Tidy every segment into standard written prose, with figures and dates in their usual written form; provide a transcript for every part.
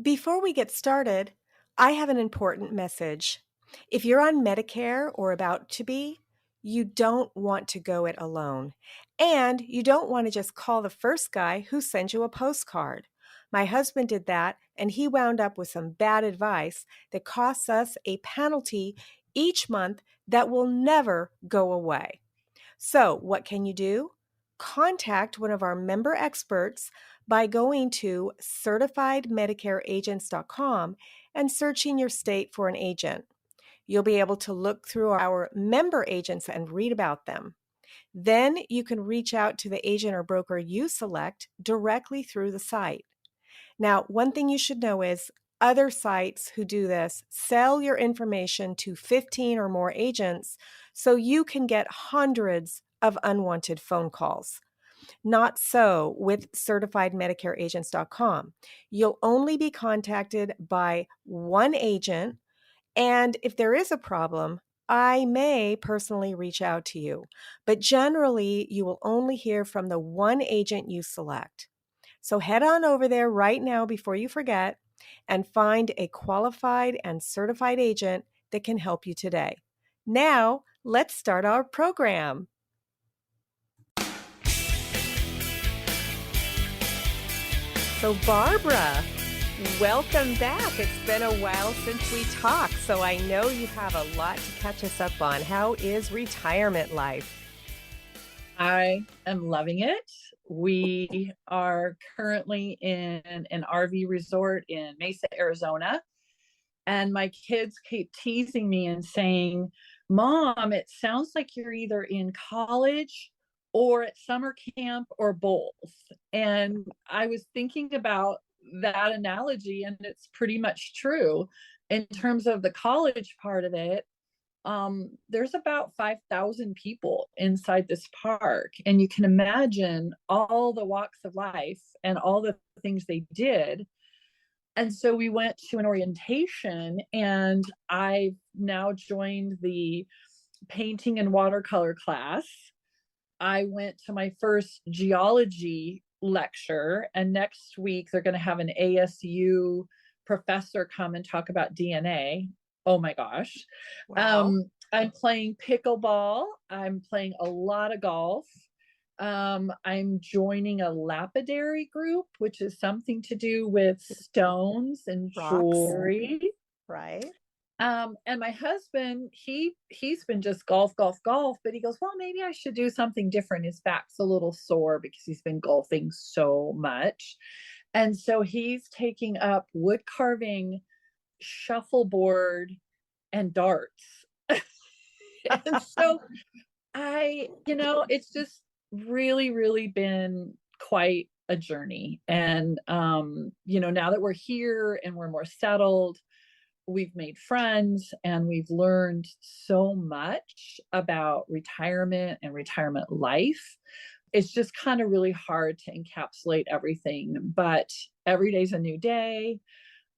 Before we get started, I have an important message. If you're on Medicare or about to be, you don't want to go it alone. And you don't want to just call the first guy who sends you a postcard. My husband did that, and he wound up with some bad advice that costs us a penalty each month that will never go away. So, what can you do? Contact one of our member experts by going to certifiedmedicareagents.com and searching your state for an agent. You'll be able to look through our member agents and read about them. Then you can reach out to the agent or broker you select directly through the site. Now, one thing you should know is other sites who do this sell your information to 15 or more agents so you can get hundreds of unwanted phone calls. Not so with certifiedmedicareagents.com. You'll only be contacted by one agent, and if there is a problem, I may personally reach out to you. But generally, you will only hear from the one agent you select. So head on over there right now before you forget and find a qualified and certified agent that can help you today. Now, let's start our program. So Barbara, welcome back. It's been a while since we talked, so I know you have a lot to catch us up on. How is retirement life? I am loving it. We are currently in an RV resort in Mesa, Arizona. And my kids keep teasing me and saying, Mom, it sounds like you're either in college or at summer camp or both. And I was thinking about that analogy, and it's pretty much true in terms of the college part of it. There's about 5,000 people inside this park, and you can imagine all the walks of life and all the things they did. And so we went to an orientation, and I've now joined the painting and watercolor class. I went to my first geology lecture, and next week they're going to have an ASU professor come and talk about DNA. Oh my gosh. Wow. I'm playing pickleball. I'm playing a lot of golf. I'm joining a lapidary group, which is something to do with stones and Rocks, jewelry. right? And my husband, he's been just golf, golf, golf, but he goes, well, maybe I should do something different. His back's a little sore because he's been golfing so much. And so he's taking up wood carving, shuffleboard, and darts. And so it's just really, really been quite a journey. And, now that we're here and we're more settled, we've made friends and we've learned so much about retirement and retirement life. It's just kind of really hard to encapsulate everything, but every day's a new day.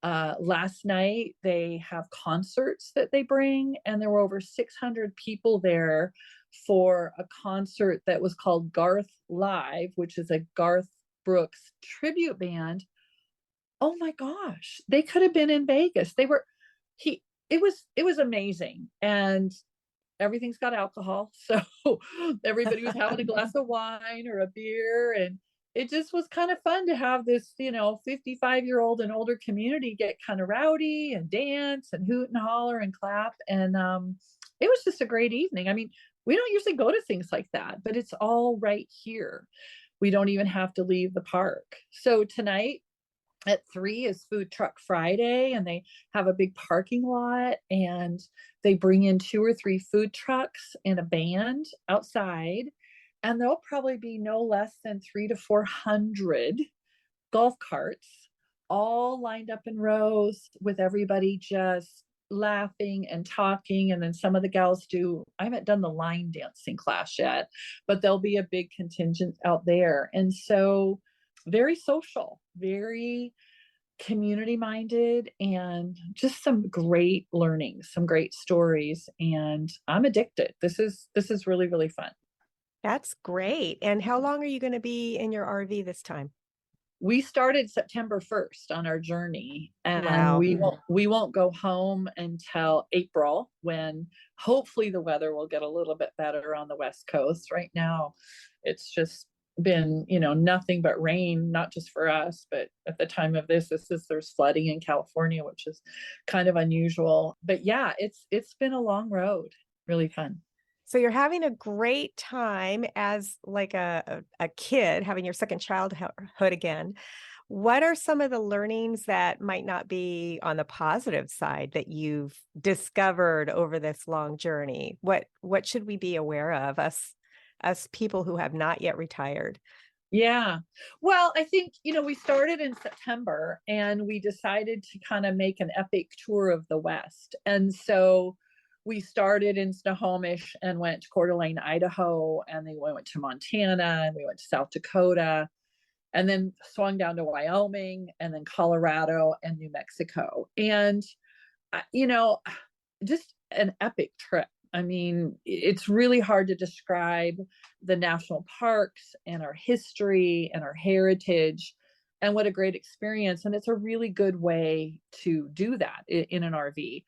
Last night they have concerts that they bring, and there were over 600 people there for a concert that was called Garth Live, which is a Garth Brooks tribute band. Oh my gosh, they could have been in Vegas. He it was amazing. And everything's got alcohol, so everybody was having a glass of wine or a beer, and it just was kind of fun to have this 55-year-old and older community get kind of rowdy and dance and hoot and holler and clap. And it was just a great evening. I mean, we don't usually go to things like that, but it's all right here. We don't even have to leave the park. So tonight at 3 is Food Truck Friday, and they have a big parking lot, and they bring in 2 or 3 food trucks and a band outside, and there'll probably be no less than 300 to 400 golf carts all lined up in rows with everybody just laughing and talking. And then some of the gals I haven't done the line dancing class yet, but there'll be a big contingent out there. And so very social, very community minded, and just some great learnings, some great stories. And I'm addicted. This is really, really fun. That's great. And how long are you going to be in your RV this time? We started September 1st on our journey, and Wow. we won't go home until April, when hopefully the weather will get a little bit better on the West Coast. Right now, it's just been, nothing but rain, not just for us, but at the time of this is there's flooding in California, which is kind of unusual. But yeah, it's been a long road. Really fun. So you're having a great time as like a kid having your second childhood again. What are some of the learnings that might not be on the positive side that you've discovered over this long journey? What should we be aware of, us people who have not yet retired? Yeah. Well, I think, we started in September and we decided to kind of make an epic tour of the West. And so we started in Snohomish and went to Coeur d'Alene, Idaho, and then we went to Montana and we went to South Dakota, and then swung down to Wyoming and then Colorado and New Mexico. And, you know, just an epic trip. I mean, it's really hard to describe the national parks and our history and our heritage, and what a great experience. And it's a really good way to do that in an RV.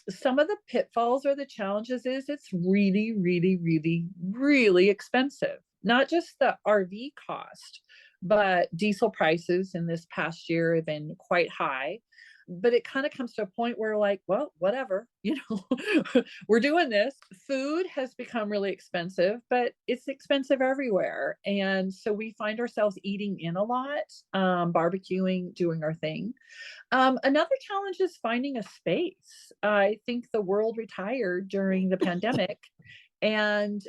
Some of the pitfalls or the challenges is it's really, really, really, really expensive. Not just the RV cost, but diesel prices in this past year have been quite high. But it kind of comes to a point where, like, well, whatever, we're doing this. Food has become really expensive, but it's expensive everywhere. And so we find ourselves eating in a lot, barbecuing, doing our thing. Another challenge is finding a space. I think the world retired during the pandemic, and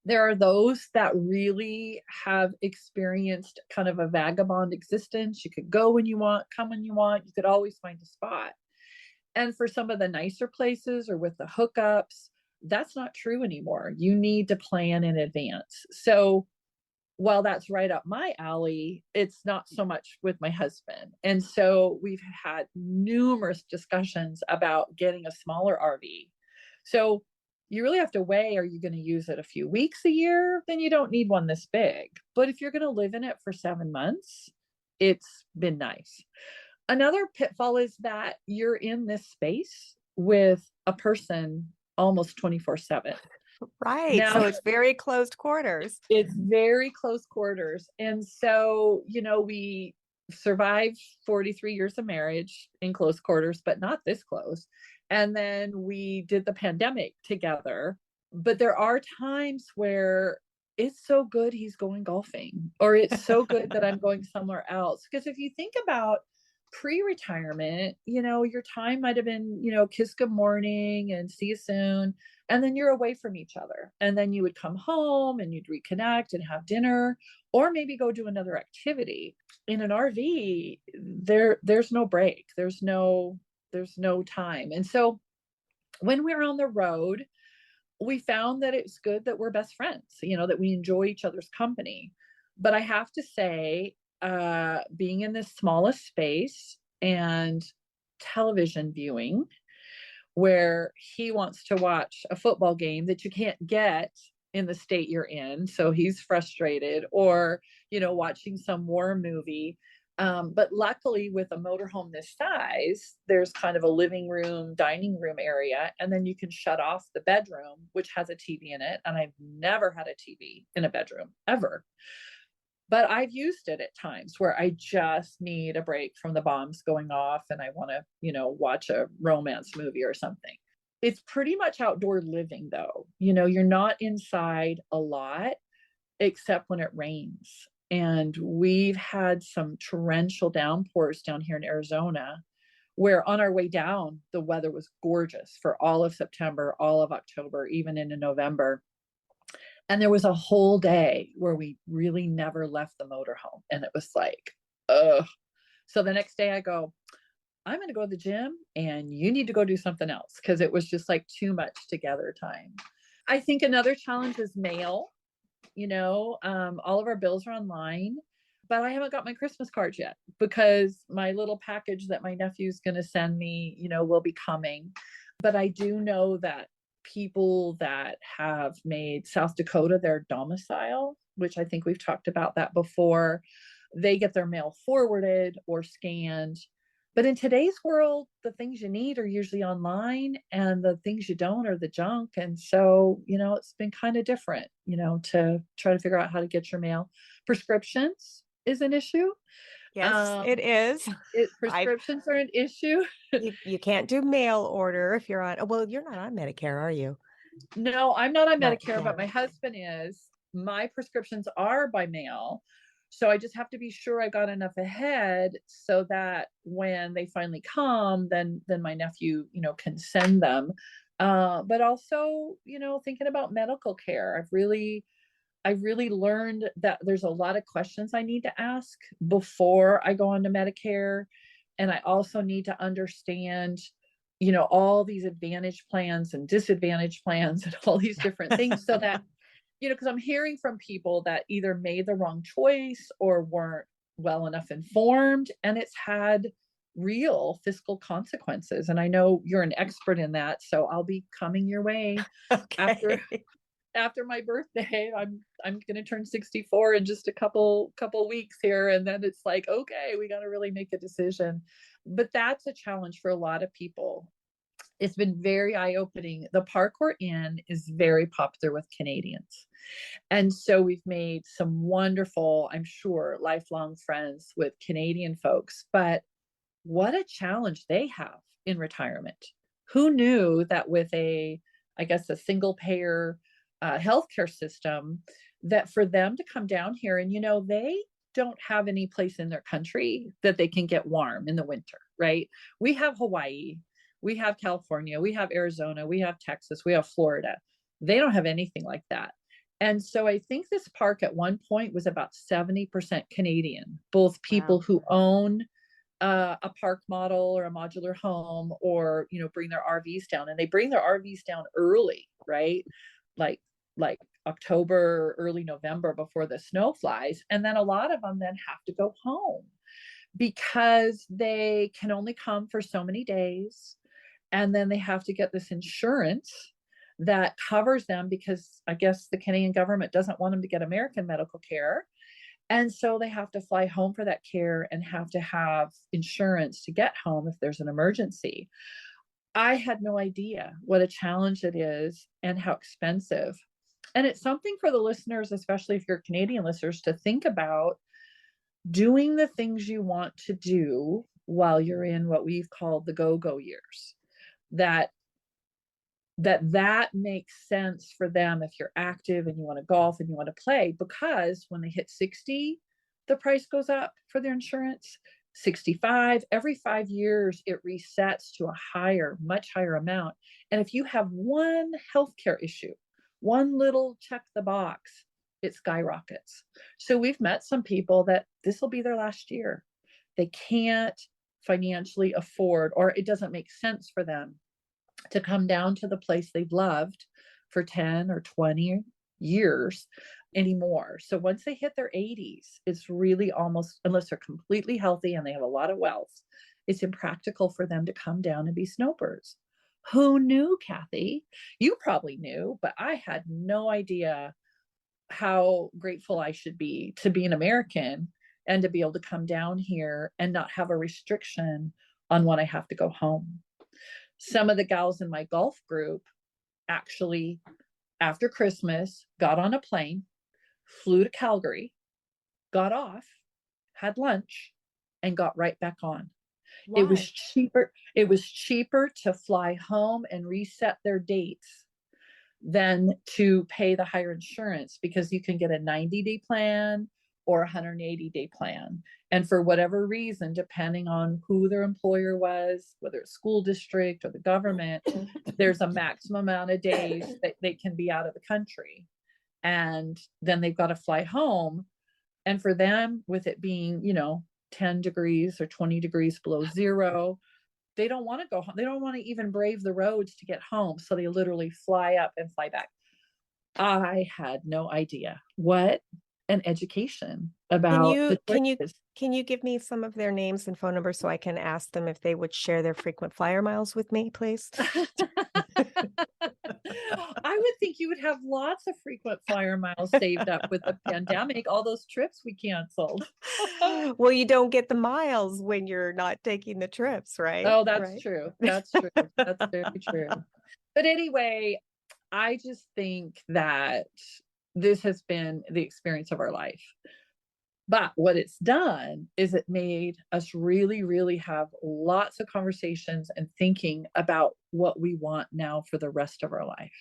there are those that really have experienced kind of a vagabond existence. You could go when you want, come when you want, you could always find a spot. And for some of the nicer places or with the hookups, that's not true anymore. You need to plan in advance. So while that's right up my alley, it's not so much with my husband. And so we've had numerous discussions about getting a smaller RV. So you really have to weigh, are you going to use it a few weeks a year? Then you don't need one this big. But if you're going to live in it for 7 months, it's been nice. Another pitfall is that you're in this space with a person almost 24/7. Right. Now, So it's very closed quarters. it's very close quarters. And so, we survived 43 years of marriage in close quarters, but not this close. And then we did the pandemic together. But there are times where it's so good he's going golfing, or it's so good that I'm going somewhere else. Because if you think about pre-retirement, your time might have been, kiss good morning and see you soon. And then you're away from each other. And then you would come home and you'd reconnect and have dinner, or maybe go do another activity. In an RV, there's no break. There's no time. And so when we're on the road, we found that it's good that we're best friends, that we enjoy each other's company. But I have to say, being in this smallest space and television viewing, where he wants to watch a football game that you can't get in the state you're in, so he's frustrated, or watching some war movie. But luckily, with a motorhome this size, there's kind of a living room, dining room area, and then you can shut off the bedroom, which has a TV in it. And I've never had a TV in a bedroom ever. But I've used it at times where I just need a break from the bombs going off and I want to, watch a romance movie or something. It's pretty much outdoor living, though. You're not inside a lot except when it rains. And we've had some torrential downpours down here in Arizona, where on our way down, the weather was gorgeous for all of September, all of October, even into November. And there was a whole day where we really never left the motorhome. And it was like, ugh. So the next day I go, I'm going to go to the gym and you need to go do something else, because it was just like too much together time. I think another challenge is mail. All of our bills are online, but I haven't got my Christmas cards yet, because my little package that my nephew's going to send me, will be coming. But I do know that people that have made South Dakota their domicile, which I think we've talked about that before, they get their mail forwarded or scanned. But in today's world, the things you need are usually online and the things you don't are the junk. And so, it's been kind of different, to try to figure out how to get your mail. Prescriptions is an issue. Yes, Um, it is. I Prescriptions are an issue. you can't do mail order if you're on, well, you're not on Medicare, are you? No, I'm not on No, Medicare, yeah. but my husband is. My prescriptions are by mail. So I just have to be sure I got enough ahead so that when they finally come, then my nephew, can send them. But also, thinking about medical care, I really learned that there's a lot of questions I need to ask before I go on to Medicare. And I also need to understand, all these advantage plans and disadvantage plans and all these different things so that, because I'm hearing from people that either made the wrong choice or weren't well enough informed, and it's had real fiscal consequences. And I know you're an expert in that. So I'll be coming your way after Okay. after my birthday. I'm going to turn 64 in just a couple weeks here, and then it's like, okay, we got to really make a decision. But that's a challenge for a lot of people. It's been very eye-opening. The park we're in is very popular with Canadians. And so we've made some wonderful, I'm sure, lifelong friends with Canadian folks. But what a challenge they have in retirement. Who knew that with I guess, a single payer healthcare system, that for them to come down here and, they don't have any place in their country that they can get warm in the winter, right? We have Hawaii, we have California, we have Arizona, we have Texas, we have Florida. They don't have anything like that. And so I think this park at one point was about 70% Canadian, both people Wow. who own a park model or a modular home, or bring their RVs down, and they bring their RVs down early, right? Like October, early November, before the snow flies. And then a lot of them then have to go home because they can only come for so many days, and then they have to get this insurance that covers them, because I guess the Canadian government doesn't want them to get American medical care. And so they have to fly home for that care and have to have insurance to get home if there's an emergency. I had no idea what a challenge it is and how expensive. And it's something for the listeners, especially if you're Canadian listeners, to think about doing the things you want to do while you're in what we've called the go-go years. That makes sense for them if you're active and you want to golf and you want to play, because when they hit 60, the price goes up for their insurance. 65, every 5 years, it resets to a much higher amount. And if you have one healthcare issue, one little check the box, it skyrockets. So we've met some people that this will be their last year. They can't financially afford, or it doesn't make sense for them to come down to the place they've loved for 10 or 20 years anymore. So once they hit their 80s, it's really almost, unless they're completely healthy and they have a lot of wealth, it's impractical for them to come down and be snowbirds. Who knew, Kathy? You probably knew, but I had no idea how grateful I should be to be an American and to be able to come down here and not have a restriction on when I have to go home. Some of the gals in my golf group actually, after Christmas, got on a plane, flew to Calgary, got off, had lunch, and got right back on. It was Why? cheaper. It was cheaper to fly home and reset their dates than to pay the higher insurance, because you can get a 90-day plan or a 180-day plan. And for whatever reason, depending on who their employer was, whether it's school district or the government, there's a maximum amount of days that they can be out of the country. And then they've got to fly home. And for them, with it being, 10 degrees or 20 degrees below zero, they don't want to go home. They don't want to even brave the roads to get home. So they literally fly up and fly back. I had no idea. What an education Can about you the can you choices. can you give me some of their names and phone numbers so I can ask them if they would share their frequent flyer miles with me, please? I would think you would have lots of frequent flyer miles saved up with the pandemic, all those trips we canceled. Well, you don't get the miles when you're not taking the trips, right? Oh, that's Right. true. That's true. That's very true. But anyway, I just think that this has been the experience of our life. But what it's done is it made us really, really have lots of conversations and thinking about what we want now for the rest of our life.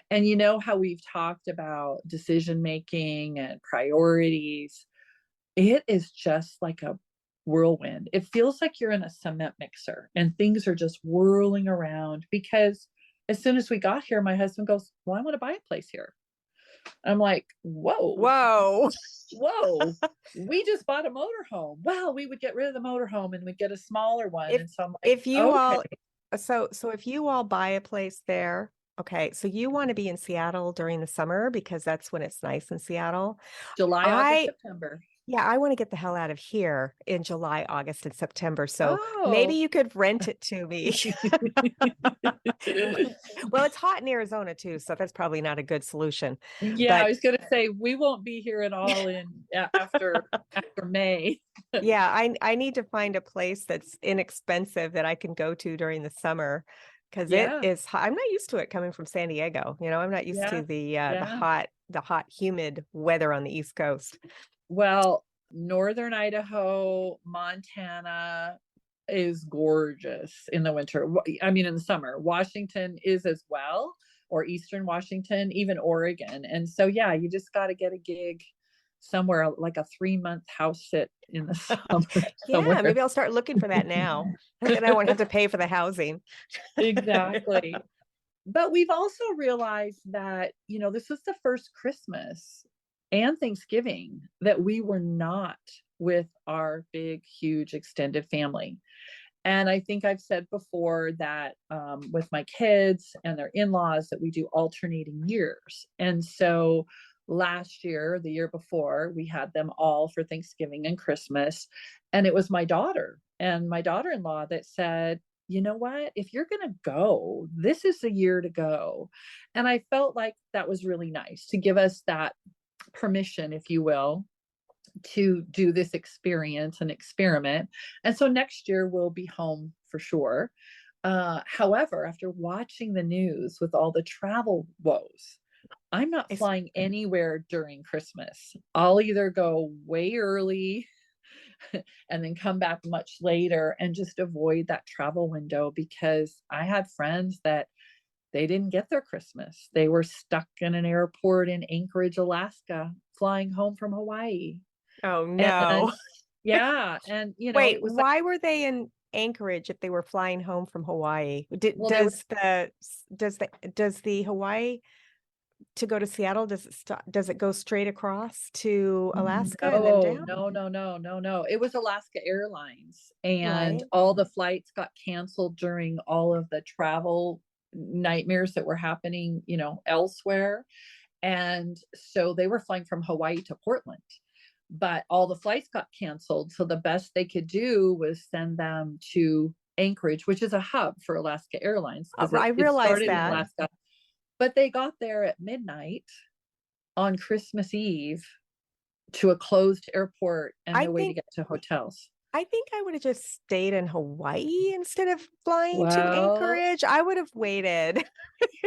And you know how we've talked about decision making and priorities? It is just like a whirlwind. It feels like you're in a cement mixer and things are just whirling around because as soon as we got here, my husband goes, "Well, I want to buy a place here." I'm like, "Whoa, Whoa. whoa, we just bought a motorhome. Well, we would get rid of the motorhome and we'd get a smaller one." If And so I'm like, if you okay, all so if you all buy a place there, okay, so you want to be in Seattle during the summer because that's when it's nice in Seattle. July, August, I September. Yeah, I want to get the hell out of here in July, August, and September. So maybe Oh, you could rent it to me. Well, it's hot in Arizona too, so that's probably not a good solution. yeah, I But was going to say we won't be here at all after May. yeah, I need to find a place that's inexpensive that I can go to during the summer because it Yeah, is hot. I'm not used to it coming from San Diego. I'm not used yeah, to the yeah. hot, humid weather on the East Coast. Well, northern Idaho, Montana is gorgeous in the winter. I mean, in the summer. Washington is as well, or Eastern Washington, even Oregon. And so, yeah, you just got to get a gig somewhere like a 3-month house sit in the summer Yeah, somewhere. maybe I'll start looking for that now. Then I won't have to pay for the housing. Exactly. But we've also realized that, this was the first Christmas and Thanksgiving that we were not with our big, huge extended family. And I think I've said before that with my kids and their in laws, that we do alternating years. And so last year, the year before, we had them all for Thanksgiving and Christmas. And it was my daughter and my daughter in law that said, "You know what? If you're going to go, this is the year to go." And I felt like that was really nice to give us that permission, if you will, to do this experience and experiment. And so next year we'll be home for sure. However, after watching the news with all the travel woes, I'm not It's flying anywhere during Christmas. I'll either go way early and then come back much later and just avoid that travel window because I had friends that they didn't get their Christmas. They were stuck in an airport in Anchorage, Alaska, flying home from Hawaii. Oh And no. yeah, and Wait, it was like, why were they in Anchorage if they were flying home from Hawaii? well, they were Does the Hawaii to go to Seattle, does it go straight across to Alaska and then no, down? no, no, no, no, no. It was Alaska Airlines, and Right. all the flights got canceled during all of the travel nightmares that were happening, elsewhere. And so they were flying from Hawaii to Portland, but all the flights got canceled. So the best they could do was send them to Anchorage, which is a hub for Alaska Airlines because I it realize started in that. Alaska. But they got there at midnight on Christmas Eve to a closed airport and I no way to think get to hotels. I think I would have just stayed in Hawaii instead of flying to Well, Anchorage. I would have waited.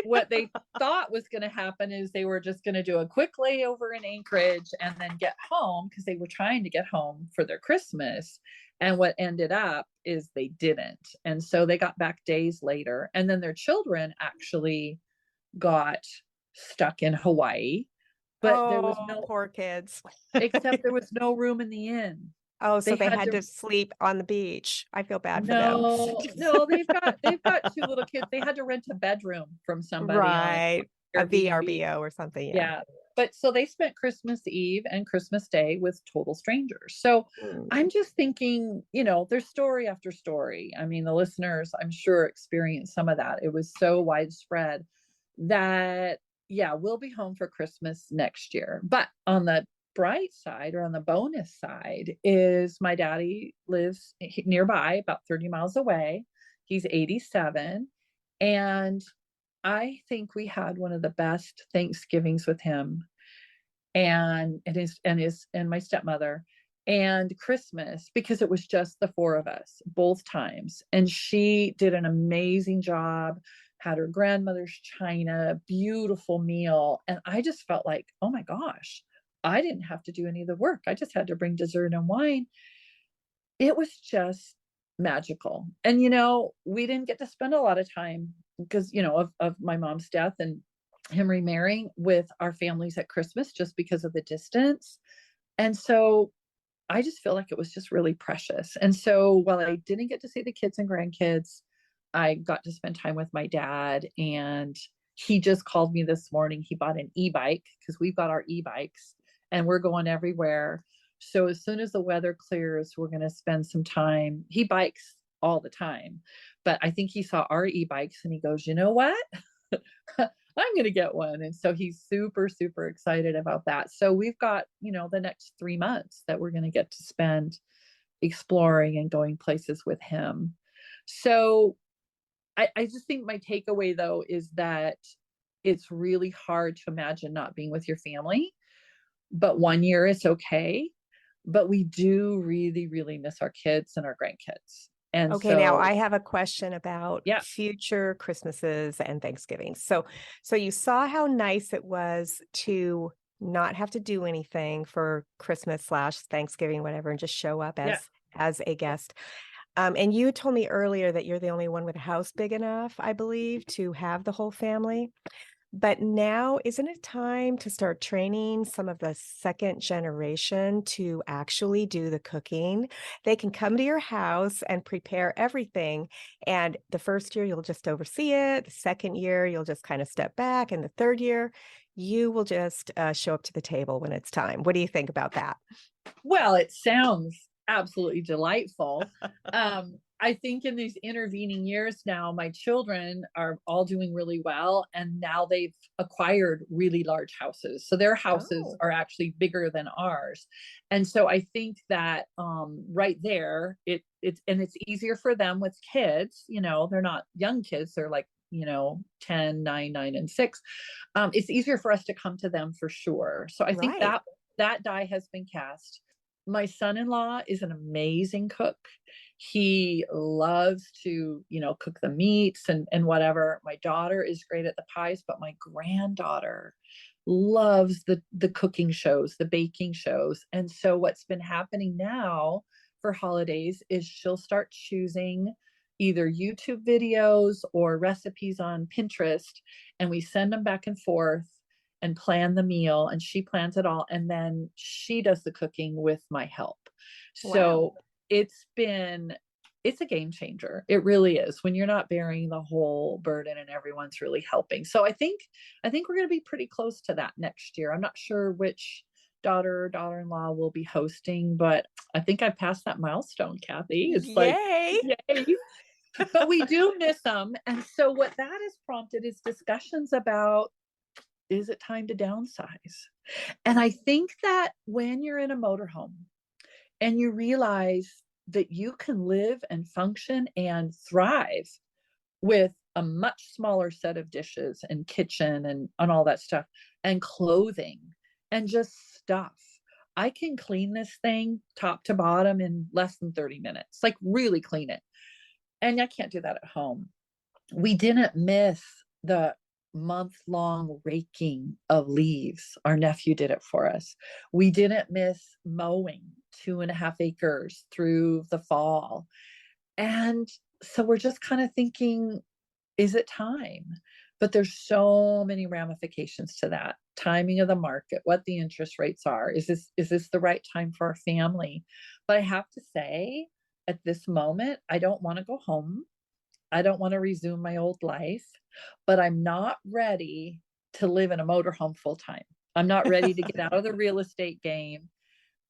what they thought was going to happen is they were just going to do a quick layover in Anchorage and then get home because they were trying to get home for their Christmas. And what ended up is they didn't. And so they got back days later. And then their children actually got stuck in Hawaii, but there was Oh, no, poor kids. except there was no room in the inn. Oh, They so they had had to to sleep on the beach. I feel bad for them. No, no, they've got two little kids. They had to rent a bedroom from somebody on Right. A Airbnb. VRBO or something, yeah. Yeah. But so they spent Christmas Eve and Christmas Day with total strangers. So Mm. I'm just thinking, there's story after story. I mean, the listeners, I'm sure, experienced some of that. It was so widespread that, yeah, we'll be home for Christmas next year. But on the bright side, or on the bonus side, is my daddy lives nearby, about 30 miles away. He's 87. And I think we had one of the best Thanksgivings with him and my stepmother, and Christmas, because it was just the four of us both times. And she did an amazing job, had her grandmother's china, beautiful meal. And I just felt like, oh my gosh, I didn't have to do any of the work. I just had to bring dessert and wine. It was just magical. And, we didn't get to spend a lot of time because, of my mom's death and him remarrying with our families at Christmas just because of the distance. And so I just feel like it was just really precious. And so while I didn't get to see the kids and grandkids, I got to spend time with my dad. And he just called me this morning. He bought an e-bike because we've got our e-bikes and we're going everywhere. So as soon as the weather clears, we're going to spend some time. He bikes all the time, but I think he saw our e-bikes and he goes, you know what? I'm going to get one. And so he's super, super excited about that. So we've got, the next 3 months that we're going to get to spend exploring and going places with him. So I just think my takeaway though is that it's really hard to imagine not being with your family, but 1 year is okay. But we do really, really miss our kids and our grandkids. And Okay, now so, I have a question about yeah, future Christmases and Thanksgivings. So you saw how nice it was to not have to do anything for Christmas slash Thanksgiving, whatever, and just show up yeah. as a guest. And you told me earlier that you're the only one with a house big enough, I believe, to have the whole family. But now, isn't it time to start training some of the second generation to actually do the cooking? They can come to your house and prepare everything. And the first year, you'll just oversee it. The second year, you'll just kind of step back. And the third year, you will just show up to the table when it's time. What do you think about that? Well, it sounds absolutely delightful. I think in these intervening years now, my children are all doing really well, and now they've acquired really large houses. So their houses Oh, are actually bigger than ours. And so I think that right there, it's easier for them with kids. They're not young kids; they're like 10, 9, 9, and 6. It's easier for us to come to them for sure. So I think right. that die has been cast. My son-in-law is an amazing cook. He loves to, cook the meats and whatever. My daughter is great at the pies, but my granddaughter loves the cooking shows, the baking shows. And so what's been happening now for holidays is she'll start choosing either YouTube videos or recipes on Pinterest, and we send them back and forth and plan the meal, and she plans it all, and then she does the cooking with my help. Wow. So it's a game changer. It really is, when you're not bearing the whole burden and everyone's really helping. So I think we're going to be pretty close to that next year. I'm not sure which daughter or daughter-in-law will be hosting, but I think I passed that milestone, Kathy. It's like, Yay. yay. But we do miss them. And so what that has prompted is discussions about, is it time to downsize? And I think that when you're in a motorhome and you realize that you can live and function and thrive with a much smaller set of dishes and kitchen and all that stuff and clothing and just stuff. I can clean this thing top to bottom in less than 30 minutes, like really clean it. And I can't do that at home. We didn't miss the month-long raking of leaves. Our nephew did it for us. We didn't miss mowing 2.5 acres through the fall. And so we're just kind of thinking, is it time? But there's so many ramifications to that. Timing of the market, what the interest rates are. Is this the right time for our family? But I have to say, at this moment, I don't want to go home. I don't want to resume my old life, but I'm not ready to live in a motorhome full time. I'm not ready to get out of the real estate game.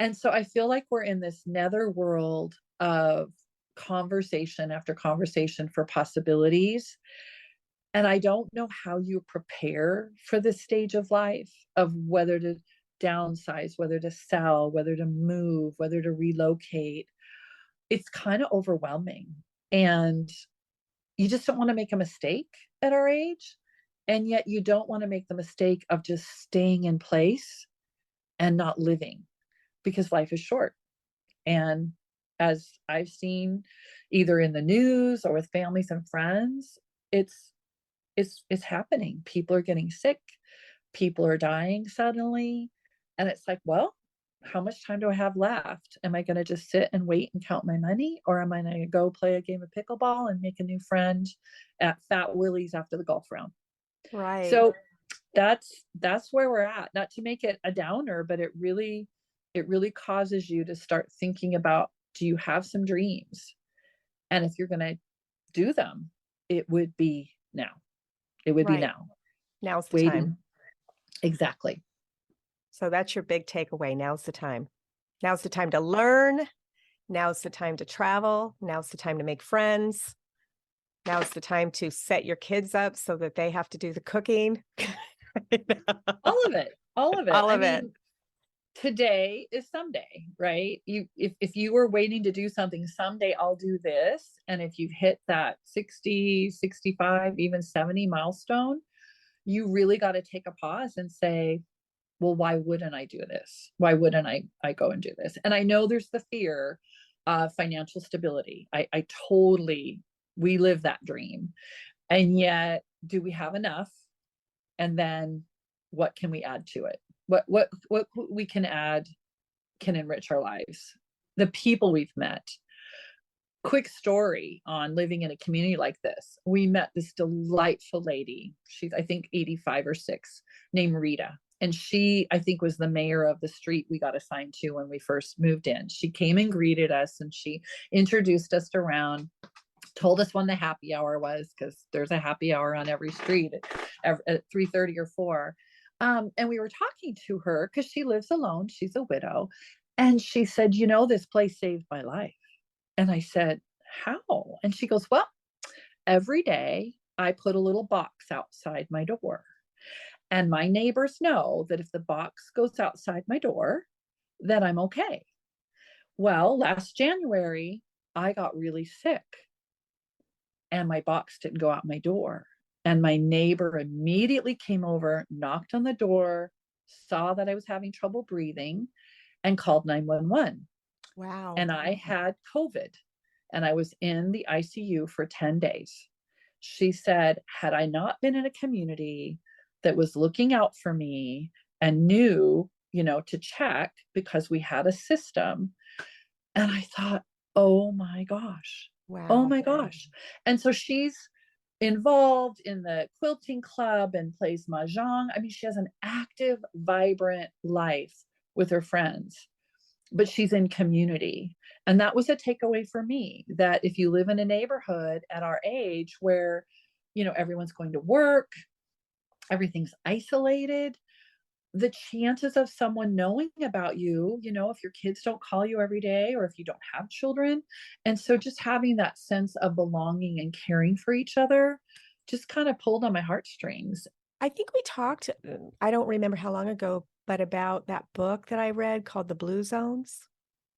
And so I feel like we're in this nether world of conversation after conversation for possibilities. And I don't know how you prepare for this stage of life, of whether to downsize, whether to sell, whether to move, whether to relocate. It's kind of overwhelming. And you just don't want to make a mistake at our age. And yet you don't want to make the mistake of just staying in place and not living, because life is short. And as I've seen either in the news or with families and friends, it's it's happening. People are getting sick, people are dying suddenly, and it's like, well, how much time do I have left? Am I going to just sit and wait and count my money, or am I going to go play a game of pickleball and make a new friend at Fat Willie's after the golf round? Right. So that's where we're at. Not to make it a downer, but it really causes you to start thinking about, do you have some dreams? And if you're going to do them, it would be now. It would be Right. now. Now's the time. Waiting. Exactly. So that's your big takeaway. Now's the time. Now's the time to learn. Now's the time to travel. Now's the time to make friends. Now's the time to set your kids up so that they have to do the cooking. All of it. All of it. All I of it. mean, today is someday, right? If you were waiting to do something, someday I'll do this. And if you've hit that 60, 65, even 70 milestone, you really got to take a pause and say, well, why wouldn't I do this? Why wouldn't I go and do this? And I know there's the fear of financial stability. I totally, we live that dream. And yet, do we have enough? And then what can we add to it? What we can add can enrich our lives. The people we've met. Quick story on living in a community like this. We met this delightful lady. She's, I think, 85 or 6, named Rita. And she, I think, was the mayor of the street we got assigned to when we first moved in. She came and greeted us, and she introduced us around, told us when the happy hour was, because there's a happy hour on every street at 3:30 or 4. And we were talking to her because she lives alone. She's a widow. And she said, this place saved my life. And I said, how? And she goes, well, every day I put a little box outside my door. And my neighbors know that if the box goes outside my door, that I'm okay. Well, last January, I got really sick and my box didn't go out my door. And my neighbor immediately came over, knocked on the door, saw that I was having trouble breathing, and called 911. Wow. And I had COVID and I was in the ICU for 10 days. She said, had I not been in a community that was looking out for me and knew, to check, because we had a system. And I thought, oh my gosh, oh Wow. my gosh. And so she's involved in the quilting club and plays mahjong. I mean, she has an active, vibrant life with her friends, but she's in community. And that was a takeaway for me, that if you live in a neighborhood at our age where, everyone's going to work, everything's isolated, the chances of someone knowing about you, if your kids don't call you every day or if you don't have children. And so just having that sense of belonging and caring for each other just kind of pulled on my heartstrings. I think we talked, I don't remember how long ago, but about that book that I read called The Blue Zones.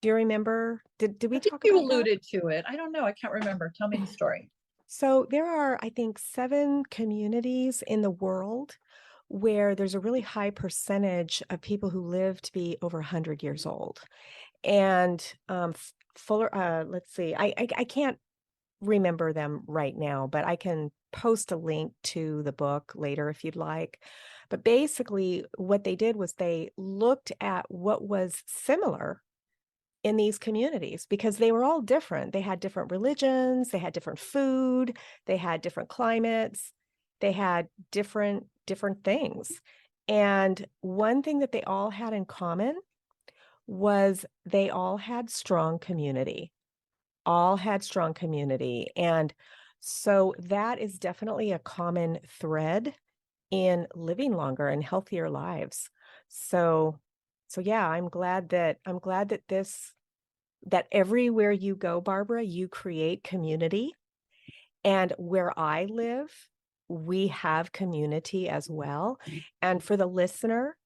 Do you remember? Did I we think talk you about that? alluded to it. I don't know. I can't remember. Tell me the story. So there are, I think, 7 communities in the world where there's a really high percentage of people who live to be over 100 years old. And Fuller, let's see, I can't remember them right now, but I can post a link to the book later if you'd like. But basically, what they did was they looked at what was similar in these communities because they were all different. They had different religions, they had different food, they had different climates, they had different things. And one thing that they all had in common was they all had strong community. All had strong community. And so that is definitely a common thread in living longer and healthier lives. So yeah, I'm glad that that everywhere you go, Barbara, you create community. And where I live, we have community as well. And for the listener,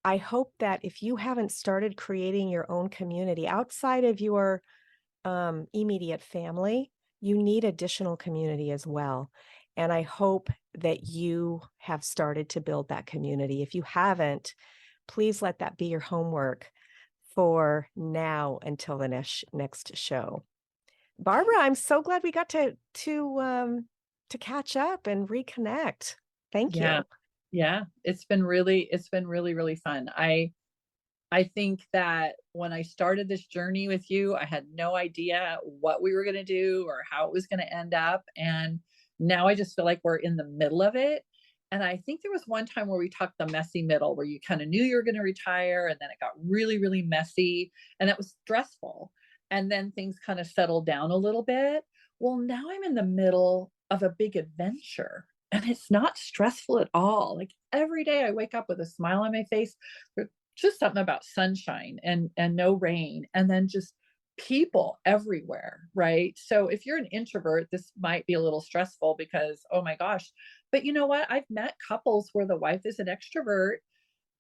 I hope that if you haven't started creating your own community outside of your immediate family, you need additional community as well. And I hope that you have started to build that community. If you haven't, please let that be your homework for now until the next show. Barbara, I'm so glad we got to catch up and reconnect. Thank Yeah. you. Yeah. It's been really, really fun. I think that when I started this journey with you, I had no idea what we were going to do or how it was going to end up. And now I just feel like we're in the middle of it. And I think there was one time where we talked the messy middle, where you kind of knew you were going to retire, and then it got really, really messy, and that was stressful. And then things kind of settled down a little bit. Well, now I'm in the middle of a big adventure, and it's not stressful at all. Like every day I wake up with a smile on my face, just something about sunshine and no rain, and then just people everywhere, right? So if you're an introvert, this might be a little stressful because, oh my gosh. But you know what, I've met couples where the wife is an extrovert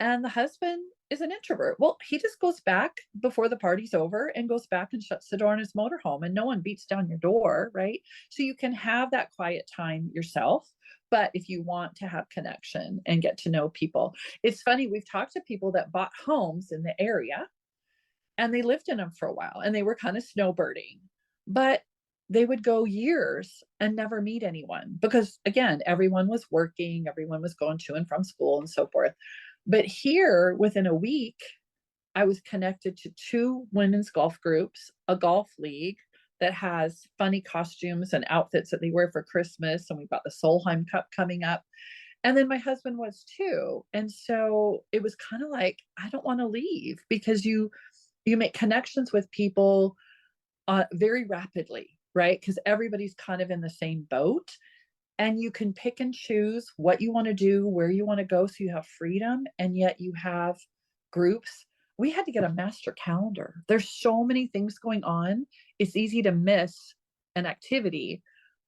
and the husband is an introvert. Well, he just goes back before the party's over and goes back and shuts the door in his motorhome, and no one beats down your door, right? So you can have that quiet time yourself. But if you want to have connection and get to know people, it's funny, we've talked to people that bought homes in the area and they lived in them for a while and they were kind of snowbirding, but they would go years and never meet anyone because, again, everyone was working, everyone was going to and from school and so forth. But here, within a week, I was connected to two women's golf groups, a golf league that has funny costumes and outfits that they wear for Christmas. And we've got the Solheim Cup coming up. And then my husband was too. And so it was kind of like, I don't want to leave, because you make connections with people very rapidly, right? Because everybody's kind of in the same boat, and you can pick and choose what you want to do, where you want to go, so you have freedom, and yet you have groups. We had to get a master calendar. There's so many things going on. It's easy to miss an activity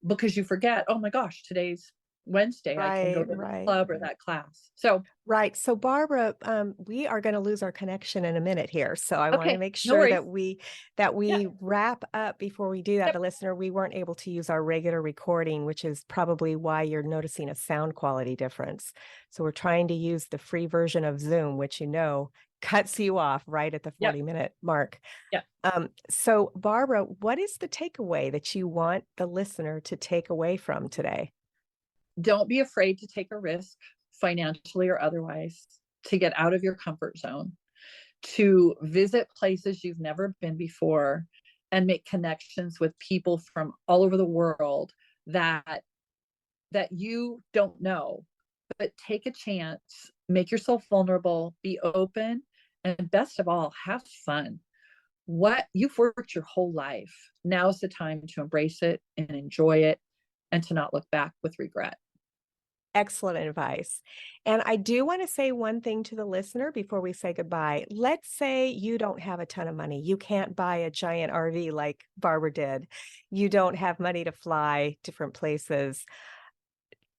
because you forget, oh my gosh, today's Wednesday, I can go Right, to the right. club or that class. So, Right. So Barbara, we are going to lose our connection in a minute here. So I want to okay, make no sure worries. that we Yeah, wrap up before we do that. yep, The listener, we weren't able to use our regular recording, which is probably why you're noticing a sound quality difference. So we're trying to use the free version of Zoom, which cuts you off right at the yep, 40-minute mark. yep. So Barbara, what is the takeaway that you want the listener to take away from today? Don't be afraid to take a risk, financially or otherwise, to get out of your comfort zone, to visit places you've never been before, and make connections with people from all over the world that you don't know. But take a chance, make yourself vulnerable, be open, and best of all, have fun. What you've worked your whole life, now's the time to embrace it and enjoy it, and to not look back with regret. Excellent advice. And I do want to say one thing to the listener before we say goodbye. Let's say you don't have a ton of money. You can't buy a giant RV like Barbara did. You don't have money to fly different places.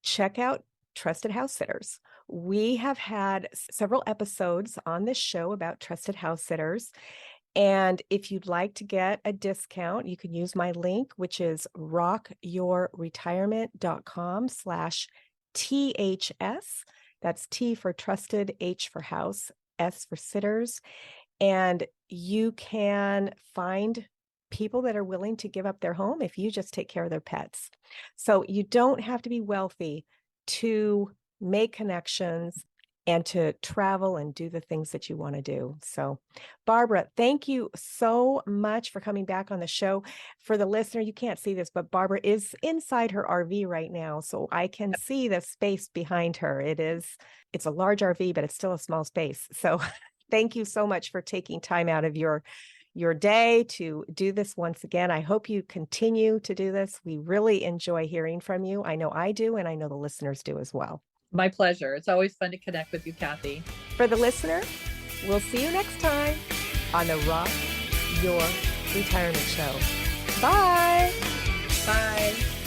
Check out Trusted House Sitters. We have had several episodes on this show about trusted house sitters. And if you'd like to get a discount, you can use my link, which is rockyourretirement.com/THS. That's T for trusted, H for house, S for sitters. And you can find people that are willing to give up their home if you just take care of their pets. So you don't have to be wealthy to make connections and to travel and do the things that you want to do. So, Barbara, thank you so much for coming back on the show. For the listener, you can't see this, but Barbara is inside her RV right now. So I can see the space behind her. It's a large RV, but it's still a small space. So thank you so much for taking time out of your day to do this once again. I hope you continue to do this. We really enjoy hearing from you. I know I do, and I know the listeners do as well. My pleasure. It's always fun to connect with you, Kathy. For the listener, we'll see you next time on the Rock Your Retirement Show. Bye. Bye.